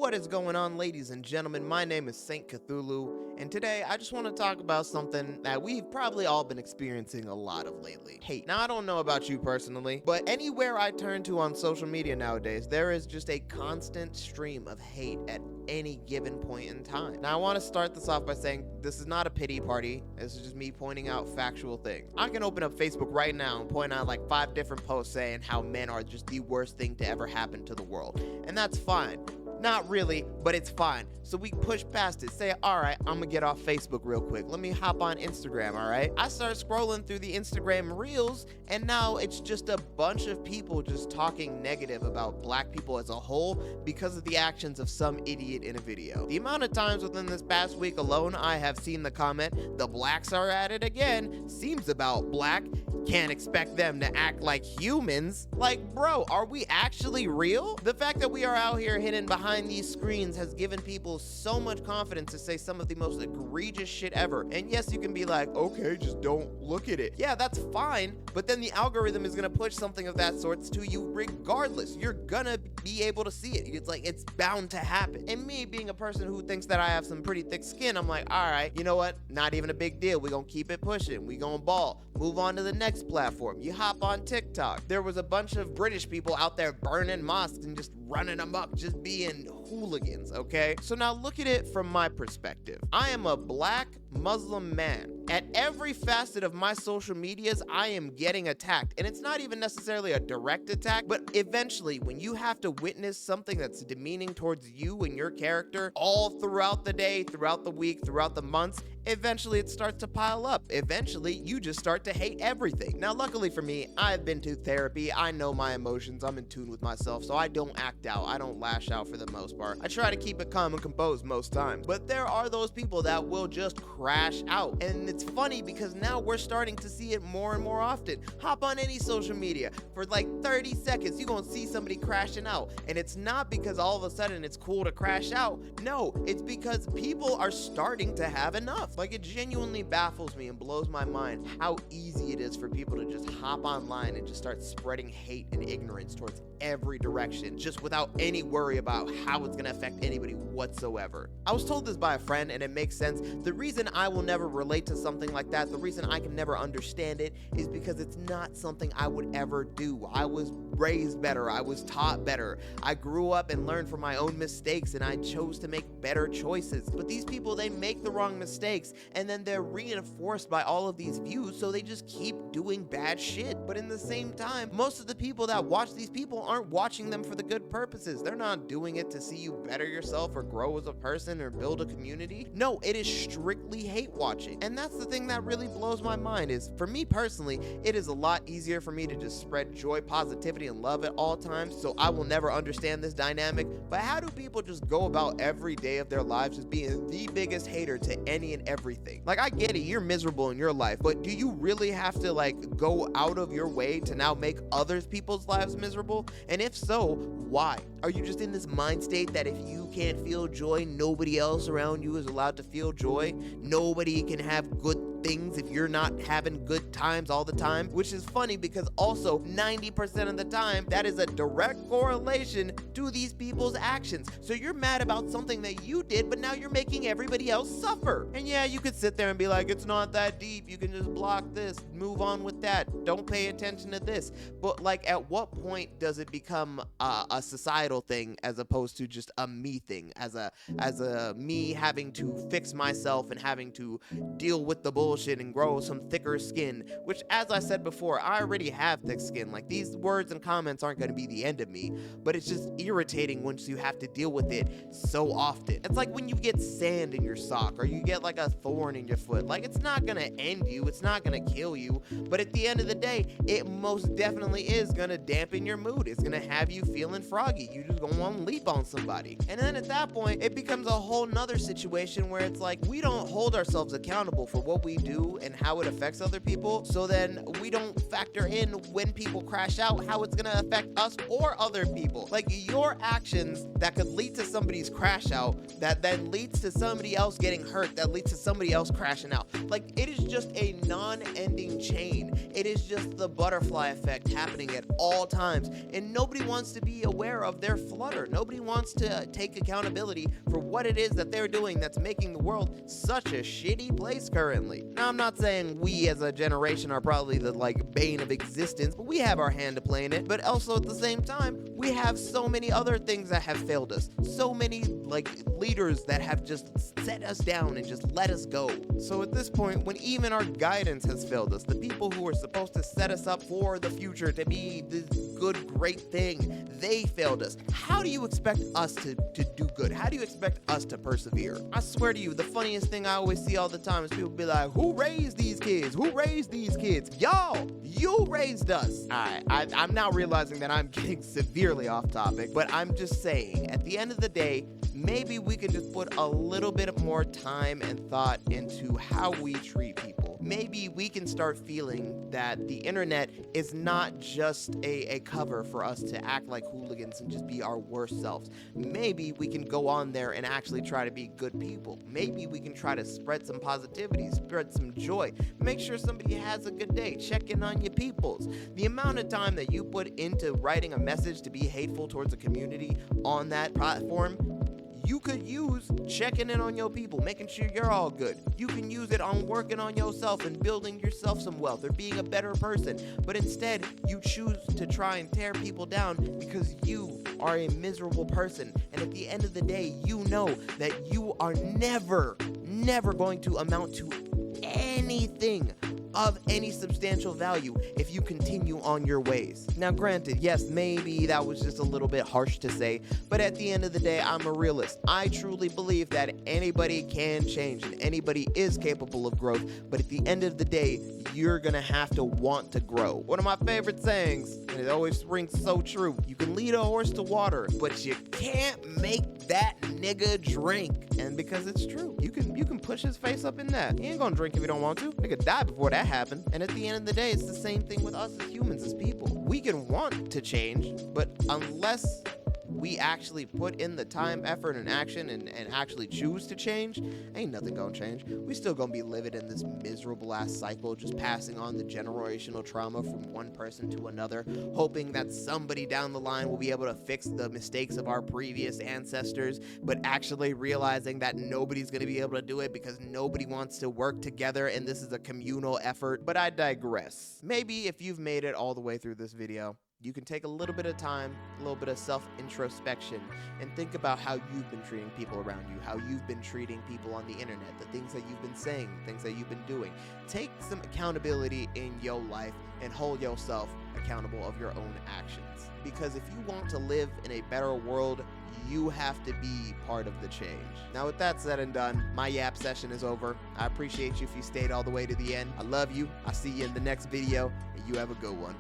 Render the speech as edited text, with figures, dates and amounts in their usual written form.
What is going on, ladies and gentlemen? My name is SaintKthulhu, and today I just want to talk about something that we've probably all been experiencing a lot of lately. Hate. Now, I don't know about you personally, but anywhere I turn to on social media nowadays, there is just a constant stream of hate at any given point in time. Now, I want to start this off by saying this is not a pity party. This is just me pointing out factual things. I can open up Facebook right now and point out like 5 different posts saying how men are just the worst thing to ever happen to the world, and that's fine. Not really, but it's fine. So we push past it. Say, all right, I'm gonna get off Facebook real quick. Let me hop on Instagram, all right? I start scrolling through the Instagram reels, and now it's just a bunch of people just talking negative about black people as a whole because of the actions of some idiot in a video. The amount of times within this past week alone I have seen the comment, "The blacks are at it again, seems about black, can't expect them to act like humans." Like, bro, are we actually real? The fact that we are out here hidden behind these screens has given people so much confidence to say some of the most egregious shit ever. And yes, you can be like, okay, just don't look at it. Yeah, that's fine, but then the algorithm is gonna push something of that sort to you regardless. You're gonna be able to see it. It's like, it's bound to happen. And me being a person who thinks that I have some pretty thick skin, I'm like, all right, you know what? Not even a big deal. We're gonna keep it pushing. We gonna ball. Move on to the next platform. You hop on TikTok. There was a bunch of British people out there burning mosques and just running amok, just being hooligans, okay? So now look at it from my perspective. I am a black Muslim man. At every facet of my social medias, I am getting attacked. And it's not even necessarily a direct attack, but eventually, when you have to witness something that's demeaning towards you and your character all throughout the day, throughout the week, throughout the months, eventually it starts to pile up. Eventually, you just start to hate everything. Now, luckily for me, I've been to therapy. I know my emotions. I'm in tune with myself, so I don't act out. I don't lash out for the most part. I try to keep it calm and composed most times. But there are those people that will just crash out. And it's funny because now we're starting to see it more and more often. Hop on any social media. For like 30 seconds, you're gonna see somebody crashing out. And it's not because all of a sudden it's cool to crash out. No, it's because people are starting to have enough. Like, it genuinely baffles me and blows my mind how easy it is for people to just hop online and just start spreading hate and ignorance towards every direction, just without any worry about how it's gonna affect anybody whatsoever. I was told this by a friend, and it makes sense. The reason I will never relate to something like that, the reason I can never understand it, is because it's not something I would ever do. I was raised better. I was taught better. I grew up and learned from my own mistakes, and I chose to make better choices. But these people, they make the wrong mistakes, and then they're reinforced by all of these views, so they just keep doing bad shit. But in the same time, most of the people that watch these people aren't watching them for the good purposes. They're not doing it to see you better yourself or grow as a person or build a community. No, it is strictly hate watching. And that's the thing that really blows my mind. Is for me personally, it is a lot easier for me to just spread joy, positivity, and love at all times, so I will never understand this dynamic. But how do people just go about every day of their lives just being the biggest hater to any and everything? Like, I get it, you're miserable in your life, but do you really have to like go out of your way to now make other people's lives miserable? And if so, why? Are you just in this mind state that if you can't feel joy, nobody else around you is allowed to feel joy? Nobody can have good things if you're not having good times all the time? Which is funny because also 90% of the time that is a direct correlation to these people's actions. So you're mad about something that you did, but now you're making everybody else suffer. And yeah, you could sit there and be like, it's not that deep, you can just block this, move on with that, don't pay attention to this. But like, at what point does it become a societal thing as opposed to just a me thing, as a me having to fix myself and having to deal with the bullshit and grow some thicker skin? Which, as I said before, I already have thick skin. Like, these words and comments aren't going to be the end of me, but it's just irritating once you have to deal with it so often. It's like when you get sand in your sock or you get like a thorn in your foot. Like, it's not going to end you, it's not going to kill you, but at the end of the day, it most definitely is going to dampen your mood. It's going to have you feeling froggy. You just gonna want to leap on somebody. And then at that point, it becomes a whole nother situation where it's like, we don't hold ourselves accountable for what we do and how it affects other people, so then we don't factor in when people crash out how it's gonna affect us or other people. Like your actions that could lead to somebody's crash out, that then leads to somebody else getting hurt, that leads to somebody else crashing out. Like it is just a non-ending chain. It is just the butterfly effect happening at all times, and nobody wants to be aware of their flutter. Nobody wants to take accountability for what it is that they're doing that's making the world such a shitty place currently. Now, I'm not saying we as a generation are probably the bane of existence, but we have our hand to play in it. But also at the same time, we have so many other things that have failed us. So many leaders that have just set us down and just let us go. So at this point, when even our guidance has failed us, the people who are supposed to set us up for the future to be this good, great thing, they failed us. How do you expect us to do good? How do you expect us to persevere? I swear to you, the funniest thing I always see all the time is people be like, who raised these kids? Who raised these kids? Y'all, you raised us. I'm now realizing that I'm getting severely off topic, but I'm just saying, at the end of the day, maybe we can just put a little bit more time and thought into how we treat people. Maybe we can start feeling that the internet is not just a cover for us to act like hooligans and just be our worst selves. Maybe we can go on there and actually try to be good people. Maybe we can try to spread some positivity, spread some joy, make sure somebody has a good day, check in on your peoples. The amount of time that you put into writing a message to be hateful towards a community on that platform, you could use checking in on your people, making sure you're all good. You can use it on working on yourself and building yourself some wealth or being a better person. But instead, you choose to try and tear people down because you are a miserable person. And at the end of the day, you know that you are never going to amount to anything of any substantial value if you continue on your ways. Now granted, yes, maybe that was just a little bit harsh to say, but at the end of the day, I'm a realist. I truly believe that anybody can change and anybody is capable of growth, but at the end of the day, you're gonna have to want to grow. One of my favorite sayings, and it always rings so true, you can lead a horse to water, but you can't make that nigga drink. And because it's true, you can push his face up in that. He ain't gonna drink if he don't want to. Nigga die before that happen. And at the end of the day, it's the same thing with us as humans, as people. We can want to change, but unless we actually put in the time, effort, and action and actually choose to change, ain't nothing gonna change. We still gonna be living in this miserable ass cycle, just passing on the generational trauma from one person to another, hoping that somebody down the line will be able to fix the mistakes of our previous ancestors, but actually realizing that nobody's gonna be able to do it because nobody wants to work together and this is a communal effort. But I digress. Maybe if you've made it all the way through this video, you can take a little bit of time, a little bit of self-introspection, and think about how you've been treating people around you, how you've been treating people on the internet, the things that you've been saying, the things that you've been doing. Take some accountability in your life and hold yourself accountable of your own actions. Because if you want to live in a better world, you have to be part of the change. Now with that said and done, my yap session is over. I appreciate you if you stayed all the way to the end. I love you. I'll see you in the next video, and you have a good one.